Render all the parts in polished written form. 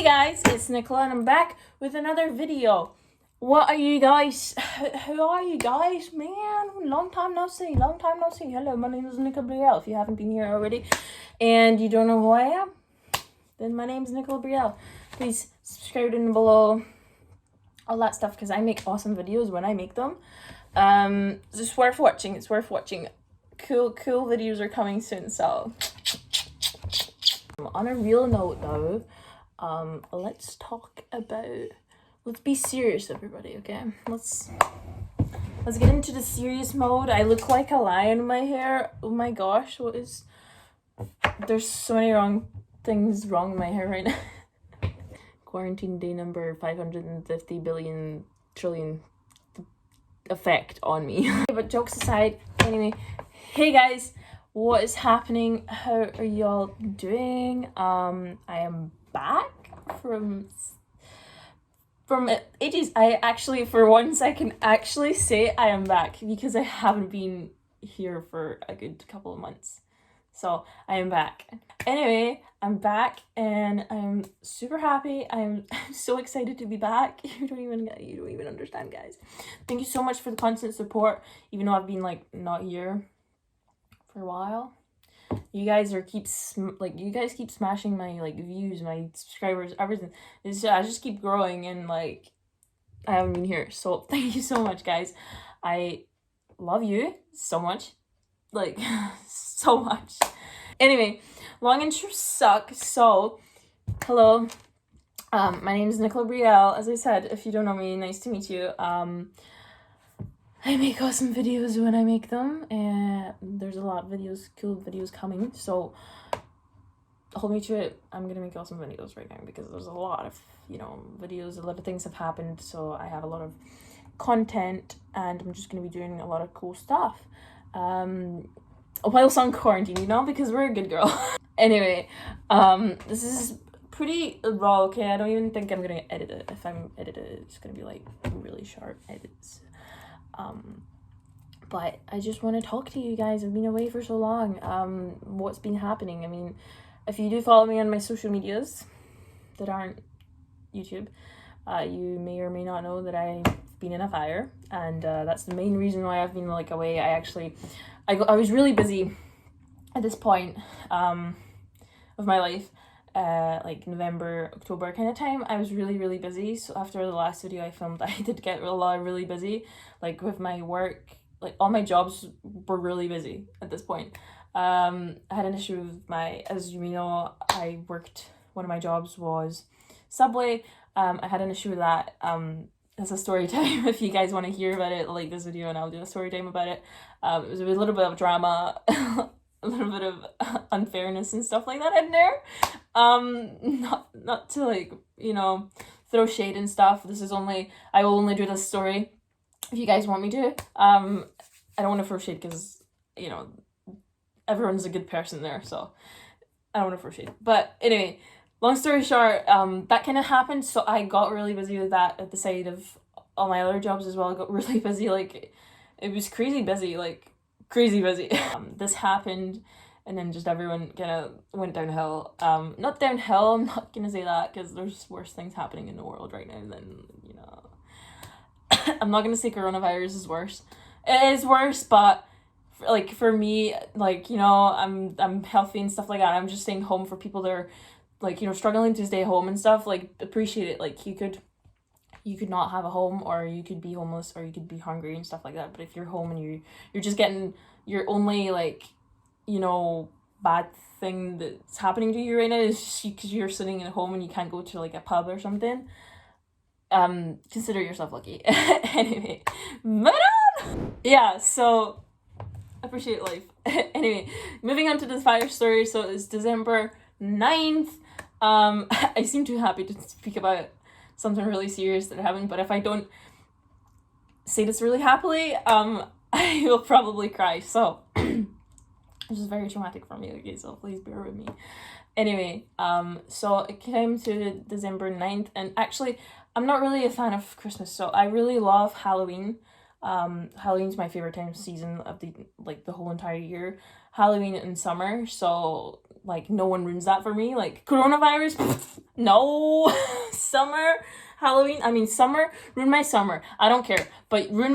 guys, it's Nicola and I'm back with another video. What are you guys? Who are you guys? Man, long time no see, Hello, my name is NikolaBrielle. If you haven't been here already and you don't know who I am, then my name is NikolaBrielle. Please subscribe down below, all that stuff, because I make awesome videos when I make them. It's worth watching. Cool videos are coming soon, so on a real note though, let's be serious, everybody. Okay, let's get into the serious mode. I look like a lion in my hair. Oh my gosh, there's so many things wrong in my hair right now. Quarantine day number 550 billion trillion effect on me. But jokes aside, anyway, hey guys, what is happening? How are y'all doing? I am back from ages. I actually, for once, I can actually say I am back because I haven't been here for a good couple of months. So I am back. Anyway, I'm back and I'm super happy. I'm so excited to be back. You don't even understand, guys. Thank you so much for the constant support, even though I've been not here for a while. You guys keep smashing my views, my subscribers, everything. I just keep growing and I haven't been here. So thank you so much, guys. I love you so much. So much. Anyway, long intro suck. So hello, my name is NikolaBrielle. As I said, if you don't know me, nice to meet you. I make awesome videos when I make them, and there's a lot of cool videos coming, so hold me to it. I'm gonna make awesome videos right now because there's a lot of videos, a lot of things have happened, so I have a lot of content and I'm just gonna be doing a lot of cool stuff whilst on quarantine, because we're a good girl. Anyway, this is pretty raw. Okay, I don't even think I'm gonna edit it. If I'm edit it, it's gonna be really sharp edits. But I just want to talk to you guys. I've been away for so long. What's been happening? I mean, if you do follow me on my social medias that aren't YouTube, you may or may not know that I've been in a fire, and that's the main reason why I've been away. I was really busy at this point of my life. November, October kind of time, I was really busy. So after the last video I filmed, I did get really busy, with my work. All my jobs were really busy at this point. I had an issue with as you may know, one of my jobs was Subway. I had an issue with that. As a story time, if you guys want to hear about it, like this video, and I'll do a story time about it. It was a little bit of drama, a little bit of unfairness and stuff like that in there. Not to throw shade and stuff. I will only do this story if you guys want me to. I don't want to throw shade because everyone's a good person there, so I don't want to throw shade. But anyway, long story short, that kind of happened, so I got really busy with that at the side of all my other jobs as well. I got really busy. It was crazy busy, crazy busy. This happened, and then just everyone kind of went downhill. Not downhill, I'm not gonna say that because there's worse things happening in the world right now than I'm not gonna say coronavirus is worse. It is worse, but for me, I'm healthy and stuff like that. I'm just staying home. For people that are struggling to stay home and stuff, appreciate it. You could not have a home, or you could be homeless, or you could be hungry and stuff like that. But if you're home and you're just getting your only bad thing that's happening to you right now is just because you're sitting at home and you can't go to a pub or something, consider yourself lucky. Anyway, yeah, so appreciate life. Anyway, moving on to the fire story. So it's December 9th. I seem too happy to speak about something really serious that happened, but if I don't say this really happily, I will probably cry. So this is very traumatic for me, okay, so please bear with me. Anyway, so it came to December 9th, and actually I'm not really a fan of Christmas, so I really love Halloween. Halloween's my favorite time of season of the whole entire year. Halloween in summer, so like no one ruins that for me. Like coronavirus, no. Summer, Halloween, I mean summer, ruin my summer. I don't care, but you're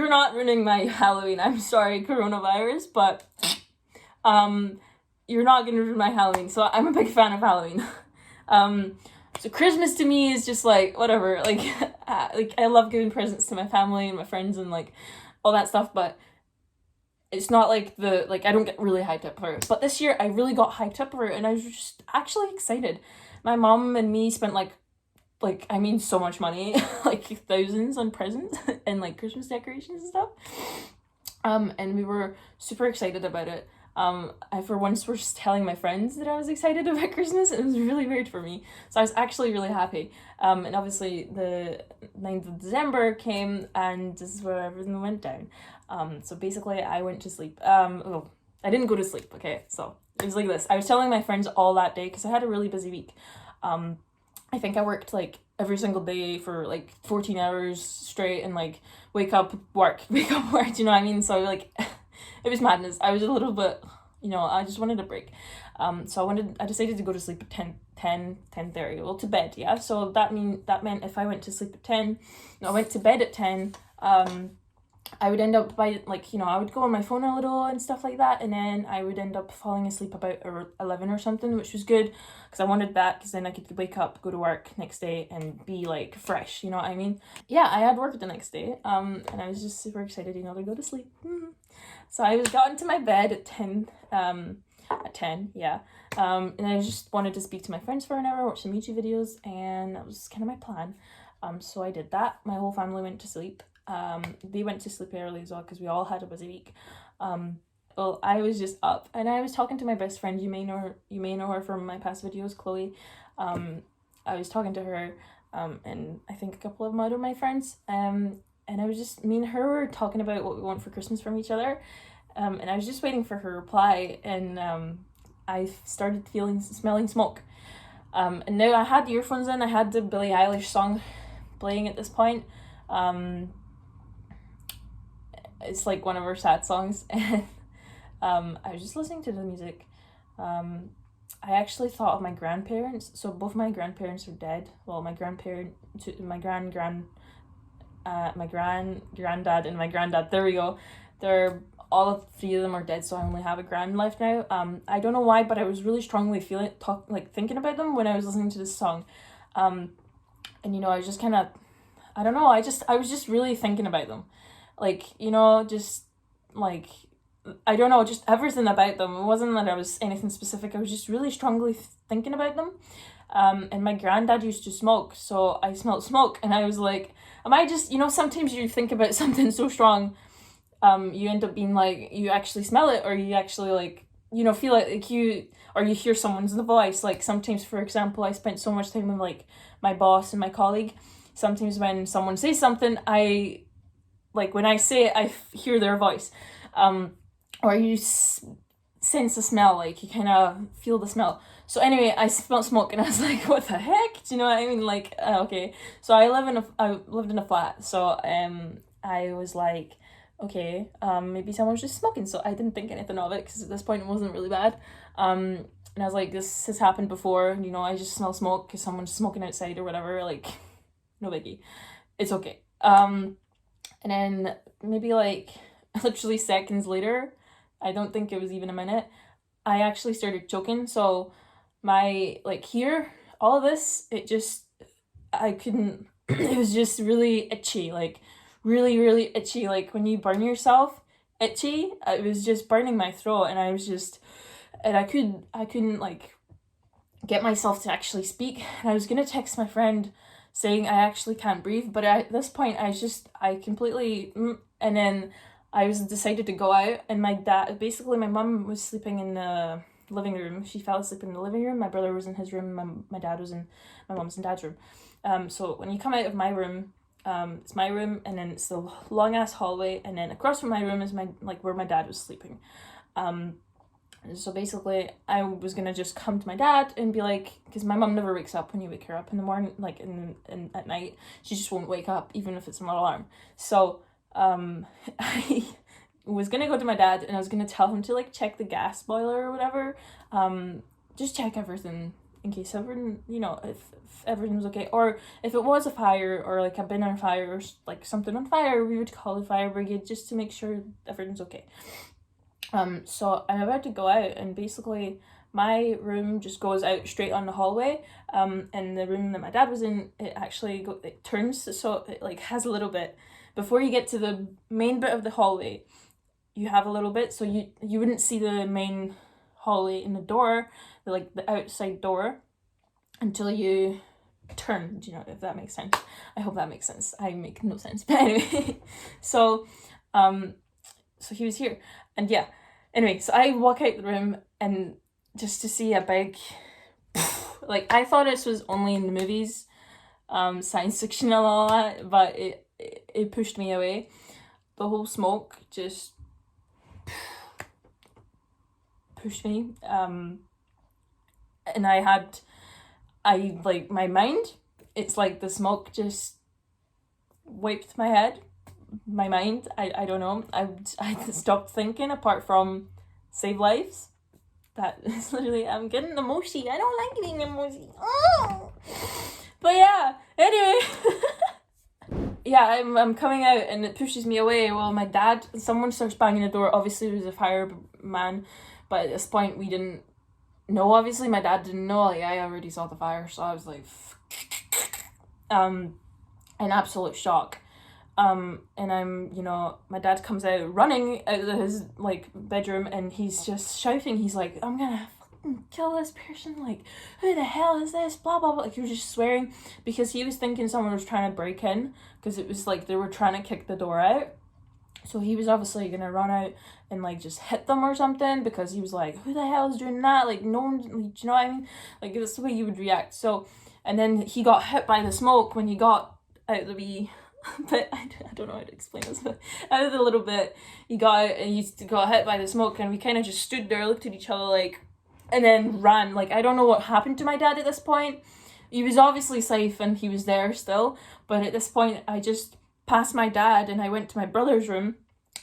not ruining my Halloween. I'm sorry, coronavirus, but you're not gonna ruin my Halloween. So I'm a big fan of Halloween. So Christmas to me is just like whatever. Like like I love giving presents to my family and my friends and like all that stuff, but it's not like I don't get really hyped up for it. But this year I really got hyped up for it, and I was just actually excited. My mom and me spent like I mean so much money, like thousands on presents and like Christmas decorations and stuff. And we were super excited about it. I for once was telling my friends that I was excited about Christmas, and it was really weird for me. So I was actually really happy. And obviously the 9th of December came, and this is where everything went down. So basically I went to sleep. Well, I didn't go to sleep, okay? So it was like this. I was telling my friends all that day because I had a really busy week. I think I worked like every single day for like 14 hours straight, and like wake up, work, do you know what I mean? So like it was madness. I was a little bit, you know, I just wanted a break. So I decided to go to sleep at 10:30, well, to bed, yeah? So that meant if I went to sleep at 10, no, I went to bed at 10, I would end up by, like, you know, I would go on my phone a little and stuff like that, and then I would end up falling asleep about 11 or something, which was good, because I wanted that, because then I could wake up, go to work next day, and be, like, fresh, you know what I mean? Yeah, I had work the next day, and I was just super excited, you know, to go to sleep. So I got into my bed at 10, yeah, and I just wanted to speak to my friends for an hour, watch some YouTube videos, and that was kind of my plan. So I did that. My whole family went to sleep. They went to sleep early as well, because we all had a busy week. Well, I was just up, and I was talking to my best friend. You may know her from my past videos, Chloe. I was talking to her, and I think a couple of my other friends, and I was just, me and her were talking about what we want for Christmas from each other, and I was just waiting for her reply, and I started smelling smoke, and now I had the earphones in. I had the Billie Eilish song playing at this point. It's like one of her sad songs, and I was just listening to the music. I actually thought of my grandparents. So both my grandparents are dead. Well, my granddad and my granddad, there we go. They're all three of them are dead, so I only have a grand left now. I don't know why, but I was really strongly thinking about them when I was listening to this song. And you know, I was just kind of, I don't know, I was just really thinking about them. Like, you know, just like, I don't know, just everything about them. It wasn't that I was anything specific. I was just really strongly thinking about them. And my granddad used to smoke, so I smelled smoke, and I was like, am I just, you know, sometimes you think about something so strong, you end up being like, you actually smell it, or you actually like, you know, feel like you hear someone's voice. Like sometimes, for example, I spent so much time with like my boss and my colleague. Sometimes when someone says something, like when I say it, I hear their voice, or you sense the smell, like you kind of feel the smell. So anyway, I smelled smoke, and I was like, what the heck? Do you know what I mean? Like, okay. So I lived in a flat, so I was like, okay, maybe someone's just smoking. So I didn't think anything of it, because at this point it wasn't really bad. And I was like, this has happened before, you know, I just smell smoke because someone's smoking outside or whatever, like, no biggie. It's okay. And then maybe like literally seconds later, I don't think it was even a minute, I actually started choking. So my, like here, all of this, I couldn't, it was just really itchy, like really, really itchy. Like when you burn yourself, itchy, it was just burning my throat, and I was just, and I couldn't like get myself to actually speak. And I was gonna text my friend saying I actually can't breathe, but at this point I completely, and then I decided to go out, and my mom was sleeping in the living room. She fell asleep in the living room. My brother was in his room. My dad was in my mom's and dad's room. So when you come out of my room, it's my room, and then it's the long ass hallway, and then across from my room is where my dad was sleeping. So basically, I was gonna just come to my dad and be like, because my mom never wakes up when you wake her up in the morning, like at night, she just won't wake up even if it's an alarm. So I was gonna go to my dad and I was gonna tell him to like check the gas boiler or whatever, just check everything in case everything, you know, if everything was okay, or if it was a fire or like a bin on fire or like something on fire, we would call the fire brigade just to make sure everything's okay. So I'm about to go out, and basically my room just goes out straight on the hallway, and the room that my dad was in, it turns, so it like has a little bit, before you get to the main bit of the hallway, you have a little bit, so you wouldn't see the main hallway in the door, like the outside door, until you turn, you know, if that makes sense. I hope that makes sense. I make no sense, but anyway. So he was here, and yeah, anyway, so I walk out the room, and just to see a big, like, I thought this was only in the movies, science fiction and all that, but it pushed me away. The whole smoke just pushed me, and my mind, it's like the smoke just wiped my head, my mind. I don't know, I stopped thinking apart from save lives. That is literally, I'm getting emoji. I don't like getting emoji. Oh! But yeah, anyway. Yeah, I'm coming out and it pushes me away. Well, my dad, someone starts banging the door. Obviously, it was a fireman, but at this point, we didn't know. Obviously, my dad didn't know. Like, I already saw the fire, so I was like, in absolute shock. And I'm, you know, my dad comes out running out of his, like, bedroom, and he's just shouting. He's like, I'm gonna fucking kill this person, like, who the hell is this, blah, blah, blah. Like, he was just swearing, because he was thinking someone was trying to break in, because it was, like, they were trying to kick the door out. So he was obviously gonna run out and, like, just hit them or something, because he was like, who the hell is doing that? Like, no one, like, do you know what I mean? Like, that's the way you would react. So, and then he got hit by the smoke when he got out of the wee... But I don't know how to explain this, but out of the little bit, he got hit by the smoke, and we kind of just stood there, looked at each other, like, and then ran. Like, I don't know what happened to my dad at this point. He was obviously safe, and he was there still, but at this point, I just passed my dad, and I went to my brother's room,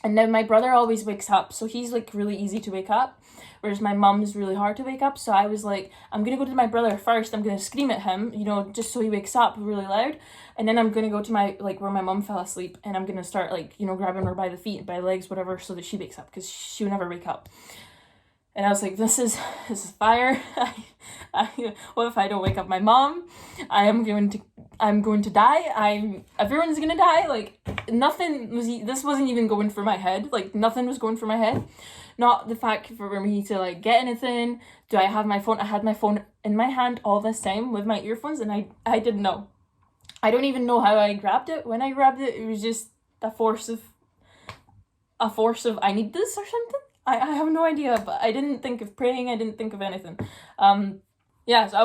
and now my brother always wakes up, so he's, like, really easy to wake up, whereas my mum's really hard to wake up. So I was like, I'm gonna go to my brother first, I'm gonna scream at him, you know, just so he wakes up really loud, and then I'm gonna go to my, like, where my mum fell asleep, and I'm gonna start, like, you know, grabbing her by the feet, by the legs, whatever, so that she wakes up, because she would never wake up. And I was like, this is fire. What if I don't wake up my mom? I'm going to die. Everyone's gonna die. Like, this wasn't even going for my head. Like, nothing was going for my head. Not the fact for me to, like, get anything. Do I have my phone? I had my phone in my hand all this time with my earphones, and I didn't know. I don't even know how I grabbed it. When I grabbed it, it was just a force of I need this or something. I have no idea, but I didn't think of praying. I didn't think of anything. Yeah, so I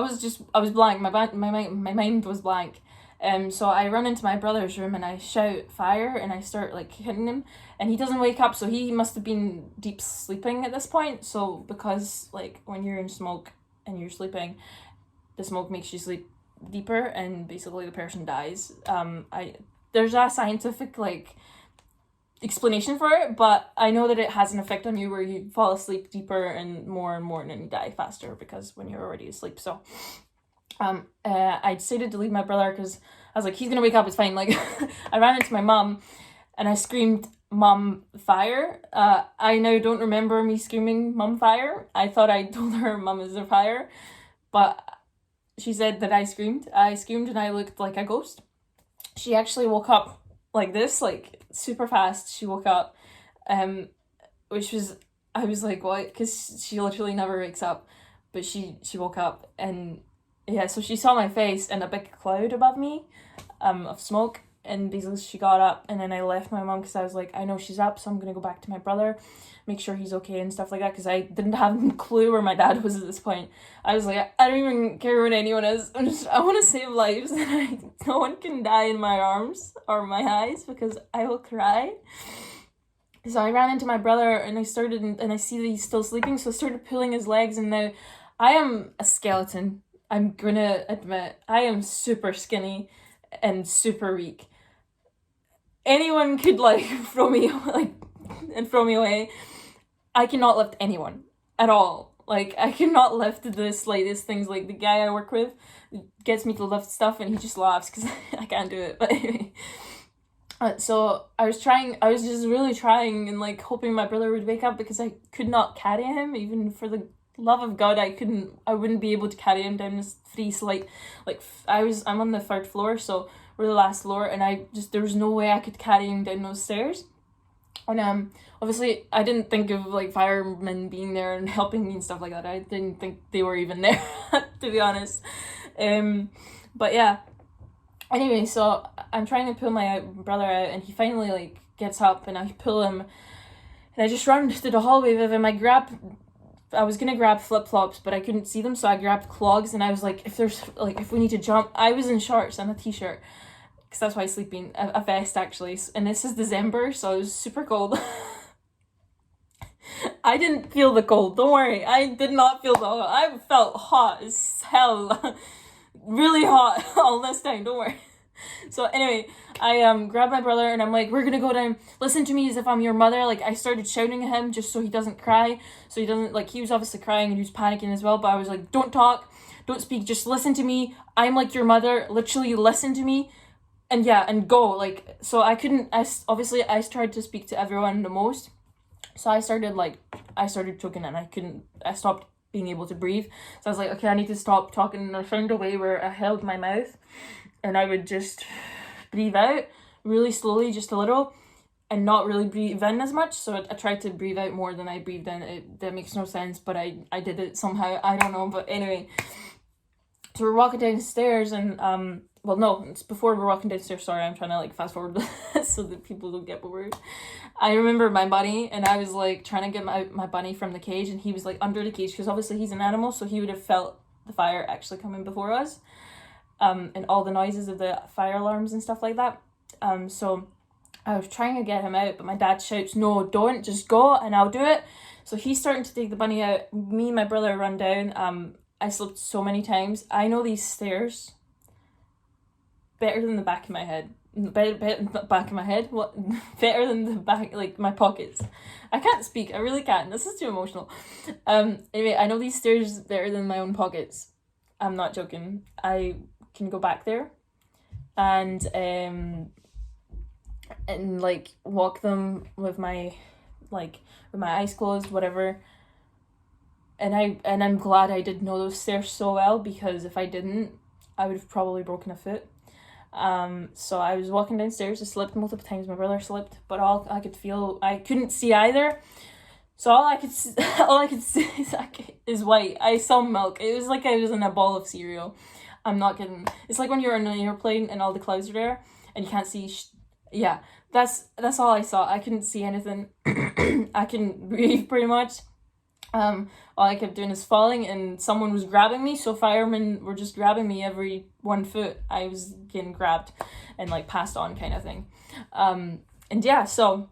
was blank. My mind was blank. So I run into my brother's room and I shout fire, and I start, like, hitting him, and he doesn't wake up, so he must have been deep sleeping at this point. So because, like, when you're in smoke and you're sleeping, the smoke makes you sleep deeper, and basically the person dies. There's a scientific, like, explanation for it, but I know that it has an effect on you where you fall asleep deeper and more, and then you die faster because when you're already asleep. So I decided to leave my brother because I was like, he's gonna wake up, it's fine. Like, I ran into my mum and I screamed, "Mum, fire!" I now don't remember me screaming "Mum, fire." I thought I told her "Mum is a fire," but she said that I screamed and I looked like a ghost. She actually woke up like this, like, super fast. She woke up, which was, I was like, what? Because she literally never wakes up, but she woke up, and yeah, so she saw my face and a big cloud above me, of smoke, and basically she got up, and then I left my mum because I was like, I know she's up, so I'm gonna go back to my brother, make sure he's okay and stuff like that, because I didn't have a clue where my dad was at this point. I was like, I don't even care what anyone is. I want to save lives, and no one can die in my arms or my eyes because I will cry. So I ran into my brother, and I see that he's still sleeping, so I started pulling his legs, and now I am a skeleton. I'm gonna admit, I am super skinny and super weak. Anyone could, like, throw me, like, and throw me away. I cannot lift anyone at all. Like, I cannot lift the slightest things. Like, the guy I work with gets me to lift stuff and he just laughs because I can't do it. But anyway, so I was just really trying and like hoping my brother would wake up, because I could not carry him. Even for the love of God, I wouldn't be able to carry him down this 3 slight, like, I'm on the 3rd floor, so we're the last floor, and there was no way I could carry him down those stairs. And obviously I didn't think of like firemen being there and helping me and stuff like that. I didn't think they were even there, to be honest. But yeah, anyway, so I'm trying to pull my brother out, and he finally like gets up, and I pull him, and I just run to the hallway with him. I was gonna grab flip-flops, but I couldn't see them, so I grabbed clogs, and I was like, if we need to jump, I was in shorts and a t-shirt, because that's why I sleep in a vest, actually, and this is December, so it was super cold. I didn't feel the cold, don't worry, I did not feel the cold. I felt hot as hell, really hot all this time, don't worry. So anyway, I grabbed my brother, and I'm like, we're gonna go down, listen to me as if I'm your mother. Like, I started shouting at him just so he doesn't cry, so he doesn't, like, he was obviously crying and he was panicking as well, but I was like, don't talk, don't speak, just listen to me, I'm like your mother, literally listen to me, and yeah, and go. Like, so I tried to speak to everyone the most, so I started choking, and I stopped being able to breathe, so I was like, okay, I need to stop talking, and I found a way where I held my mouth, and I would just breathe out really slowly, just a little, and not really breathe in as much. So I tried to breathe out more than I breathed in. That makes no sense, but I did it somehow. I don't know, but anyway. So we're walking downstairs, and well, no, it's before we're walking downstairs. Sorry, I'm trying to like fast forward so that people don't get bored. I remember my bunny, and I was like trying to get my bunny from the cage, and he was like under the cage, because obviously he's an animal, so he would have felt the fire actually coming before us. And all the noises of the fire alarms and stuff like that. So I was trying to get him out, but my dad shouts, no, don't, just go and I'll do it. So he's starting to take the bunny out. Me and my brother run down. I slipped so many times. I know these stairs better than the back of my head. Back of my head? What? Better than the back, like my pockets. I can't speak, I really can't. This is too emotional. Anyway, I know these stairs better than my own pockets. I'm not joking. I can go back there and like walk them with my eyes closed, whatever, and I'm glad I did know those stairs so well, because if I didn't, I would have probably broken a foot. So I was walking downstairs. I slipped multiple times. My brother slipped, but all I could feel, I couldn't see either. So all I could see is white. I saw milk. It was like I was in a bowl of cereal. I'm not kidding. It's like when you're in an airplane and all the clouds are there and you can't see. Yeah, that's all I saw. I couldn't see anything. I couldn't breathe pretty much. All I kept doing is falling, and someone was grabbing me. So firemen were just grabbing me every 1 foot. I was getting grabbed and like passed on, kind of thing. And yeah, so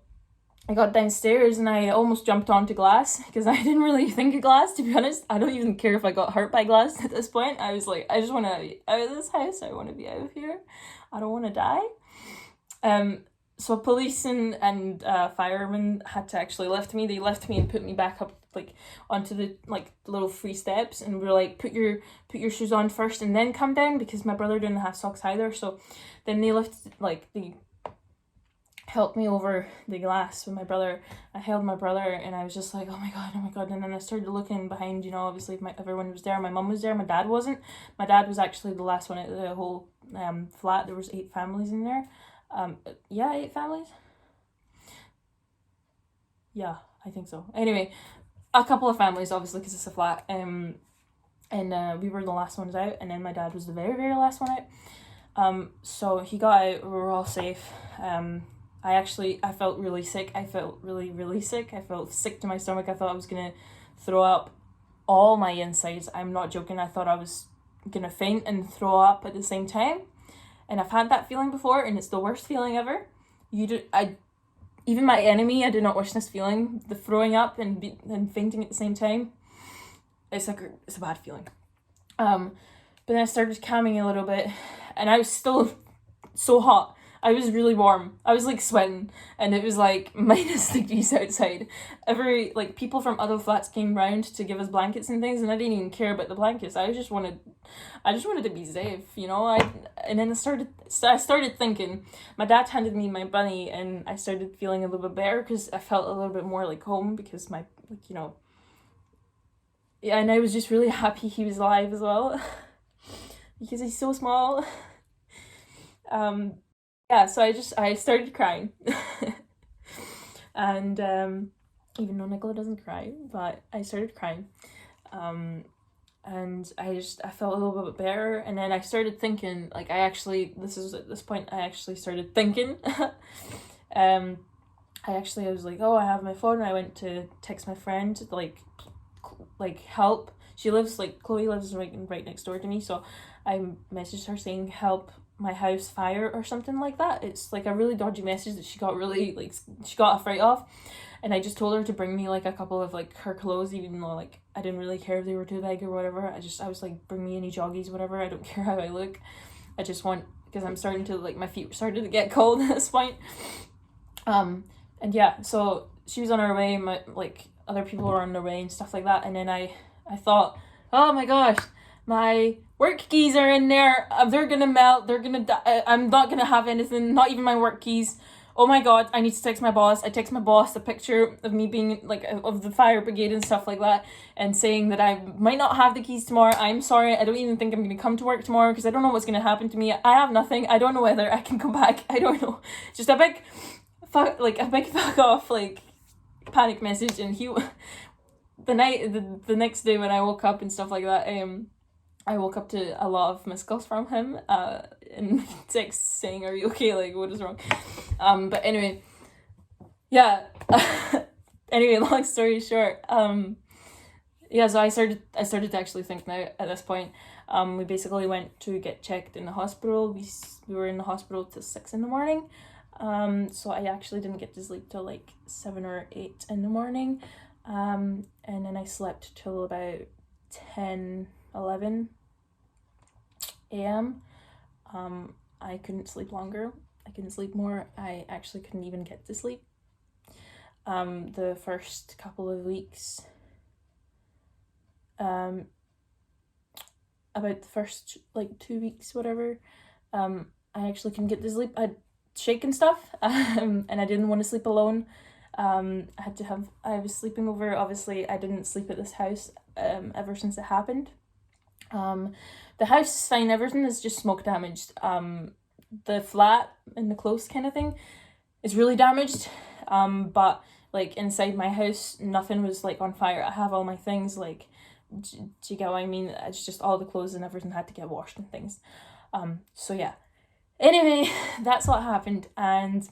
I got downstairs and I almost jumped onto glass, because I didn't really think of glass, to be honest. I don't even care if I got hurt by glass at this point. I was like, I just want to be out of this house. I want to be out of here. I don't want to die. So police and firemen had to actually lift me. They lifted me and put me back up like onto the like little free steps, and we were like, put your shoes on first and then come down, because my brother didn't have socks either. So then they helped me over the glass with my brother. I held my brother and I was just like, oh my god. And then I started looking behind, obviously everyone was there. My mum was there, my dad wasn't. My dad was actually the last one out of the whole flat. There was 8 families in there. 8 families? Yeah, I think so. Anyway, a couple of families, obviously, because it's a flat. And we were the last ones out, and then my dad was the very, very last one out. So he got out, we were all safe. I felt really sick. I felt really, really sick. I felt sick to my stomach. I thought I was going to throw up all my insides. I'm not joking. I thought I was going to faint and throw up at the same time. And I've had that feeling before, and it's the worst feeling ever. Even my enemy, I do not wish this feeling. The throwing up and fainting at the same time. It's a bad feeling. But then I started calming a little bit, and I was still so hot. I was really warm. I was like sweating, and it was like -degrees outside. Like people from other flats came round to give us blankets and things, and I didn't even care about the blankets. I just wanted to be safe, you know. And then I started thinking. My dad handed me my bunny, and I started feeling a little bit better because I felt a little bit more like home because my, like, you know. Yeah, and I was just really happy he was alive as well because he's so small. Yeah, so I started crying. And even though Nicola doesn't cry, but I started crying. And I felt a little bit better, and then I started thinking, like, at this point I actually started thinking. I was like, oh, I have my phone, and I went to text my friend, like help. Chloe lives right next door to me, so I messaged her saying help my house fire or something like that. It's like a really dodgy message that she got afraid of, and I just told her to bring me like a couple of like her clothes, even though like I didn't really care if they were too big or whatever. I was like, bring me any joggies, whatever. I don't care how I look. I just want, because I'm starting to, like, my feet started to get cold at this point. And yeah, so she was on her way, other people were on their way and stuff like that, and then I thought, oh my gosh, my work keys are in there, they're gonna melt, they're gonna die, I'm not gonna have anything, not even my work keys. Oh my god, I need to text my boss. I text my boss a picture of me being, like, of the fire brigade and stuff like that, and saying that I might not have the keys tomorrow. I'm sorry, I don't even think I'm gonna come to work tomorrow because I don't know what's gonna happen to me. I have nothing. I don't know whether I can come back. I don't know. Just a big fuck off, like, panic message. And the next day when I woke up and stuff like that, I woke up to a lot of missed calls from him, and text saying, are you okay, like, what is wrong? But anyway, yeah. Anyway, long story short, yeah, so I started to actually think now at this point. We basically went to get checked in the hospital. We were in the hospital till 6 a.m. So I actually didn't get to sleep till like 7 or 8 a.m. And then I slept till about 10, 11 a.m. I couldn't sleep longer. I couldn't sleep more. I actually couldn't even get to sleep. The first couple of weeks, about the first like 2 weeks, whatever, I actually couldn't get to sleep. I'd shake and stuff, and I didn't want to sleep alone. I was sleeping over. Obviously, I didn't sleep at this house ever since it happened. The house is fine. Everything is just smoke damaged. The flat and the close kind of thing is really damaged. But like inside my house, nothing was like on fire. I have all my things, like, do you get what I mean? It's just all the clothes and everything had to get washed and things. So yeah. Anyway, that's what happened. And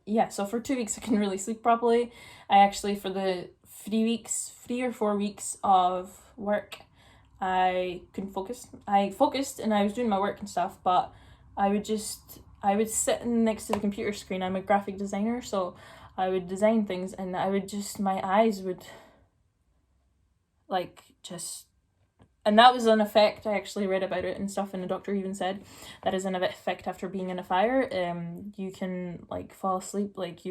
yeah, so for 2 weeks I couldn't really sleep properly. I actually, for the 3 or 4 weeks of work, I couldn't focus. I focused and I was doing my work and stuff, but I would sit next to the computer screen. I'm a graphic designer, so I would design things, and my eyes would, like, just, and that was an effect. I actually read about it and stuff, and the doctor even said that is an effect after being in a fire. You can, like, fall asleep, like,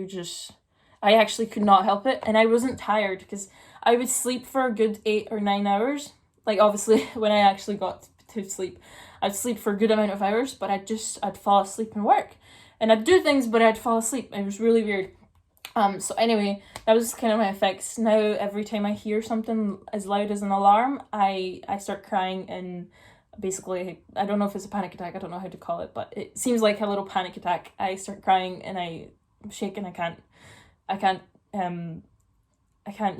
I actually could not help it, and I wasn't tired, because I would sleep for a good 8 or 9 hours. Like, obviously, when I actually got to sleep, I'd sleep for a good amount of hours, but I'd fall asleep and work. And I'd do things, but I'd fall asleep. It was really weird. So anyway, that was kind of my effects. Now, every time I hear something as loud as an alarm, I start crying, and basically, I don't know if it's a panic attack, I don't know how to call it, but it seems like a little panic attack. I start crying, and I shake, and I can't,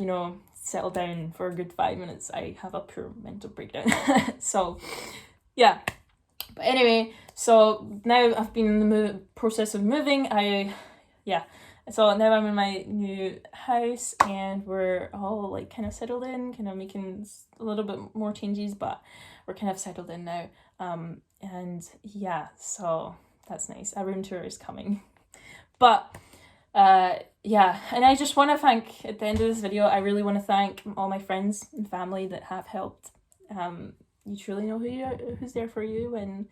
you know, settle down for a good 5 minutes. I have a pure mental breakdown. So yeah, but anyway, so now I've been in the process of moving. So now I'm in my new house, and we're all, like, kind of settled in, kind of making a little bit more changes, but we're kind of settled in now. And yeah, so that's nice. A room tour is coming. But yeah, and I just want to thank, at the end of this video, I really want to thank all my friends and family that have helped. You truly know who's there for you, and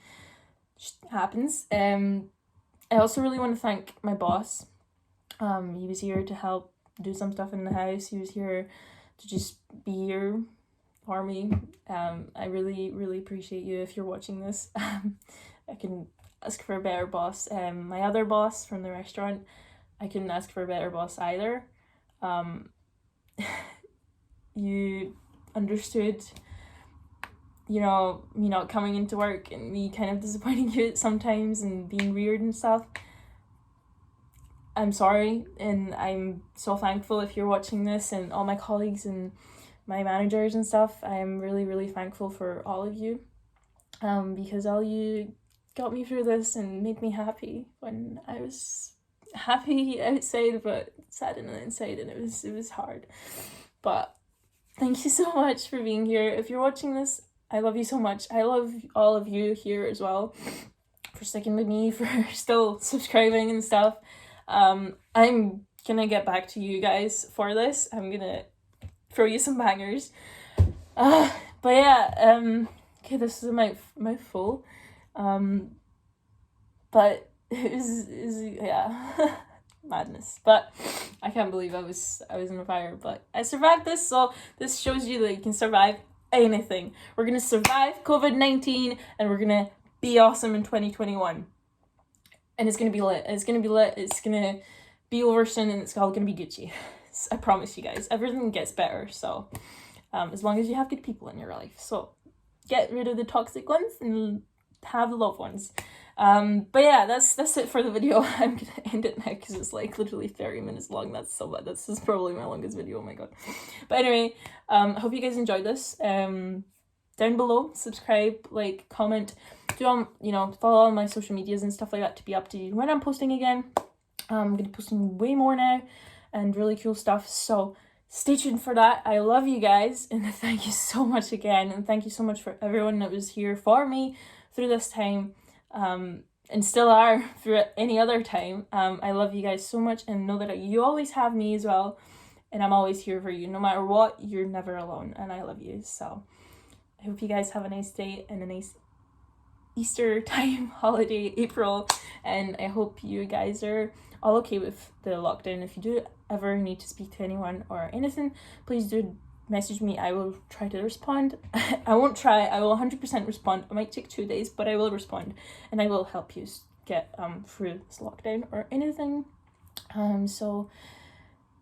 just happens. I also really want to thank my boss. He was here to help do some stuff in the house. He was here to just be here for me. I really, really appreciate you if you're watching this. I can ask for a better boss. My other boss from the restaurant, I couldn't ask for a better boss either. You understood, you know, me not coming into work and me kind of disappointing you sometimes and being weird and stuff. I'm sorry, and I'm so thankful if you're watching this, and all my colleagues and my managers and stuff. I am really, really thankful for all of you, because all you got me through this and made me happy when I was happy outside but sad on the inside, and it was hard. But thank you so much for being here. If you're watching this, I love you so much. I love all of you here as well, for sticking with me, for still subscribing and stuff. I'm gonna get back to you guys for this. I'm gonna throw you some bangers. But yeah, okay, this is my full. But it was yeah, madness. But I can't believe I was in a fire, but I survived this, so this shows you that you can survive anything. We're gonna survive COVID-19, and we're gonna be awesome in 2021. And it's gonna be lit. It's gonna be lit. It's gonna be over soon, and it's all gonna be Gucci. I promise you guys. Everything gets better. So, as long as you have good people in your life. So, get rid of the toxic ones and have the loved ones. But yeah, that's it for the video. I'm gonna end it now because it's like literally 30 minutes long. That's so bad. This is probably my longest video. Oh my god. But anyway, I hope you guys enjoyed this. Down below, subscribe, like, comment, do follow all my social medias and stuff like that to be up to date when I'm posting again. I'm gonna be posting way more now and really cool stuff, so stay tuned for that. I love you guys, and thank you so much again, and thank you so much for everyone that was here for me through this time, and still are through any other time. I love you guys so much, and know that you always have me as well, and I'm always here for you. No matter what, you're never alone, and I love you. So I hope you guys have a nice day and a nice Easter time holiday, April, and I hope you guys are all okay with the lockdown. If you do ever need to speak to anyone or anything, please do message me. I will try to respond. I won't try, I will 100% respond. It might take 2 days, but I will respond, and I will help you get through this lockdown or anything. So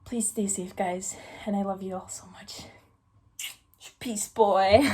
please stay safe, guys, and I love you all so much. Peace, boy.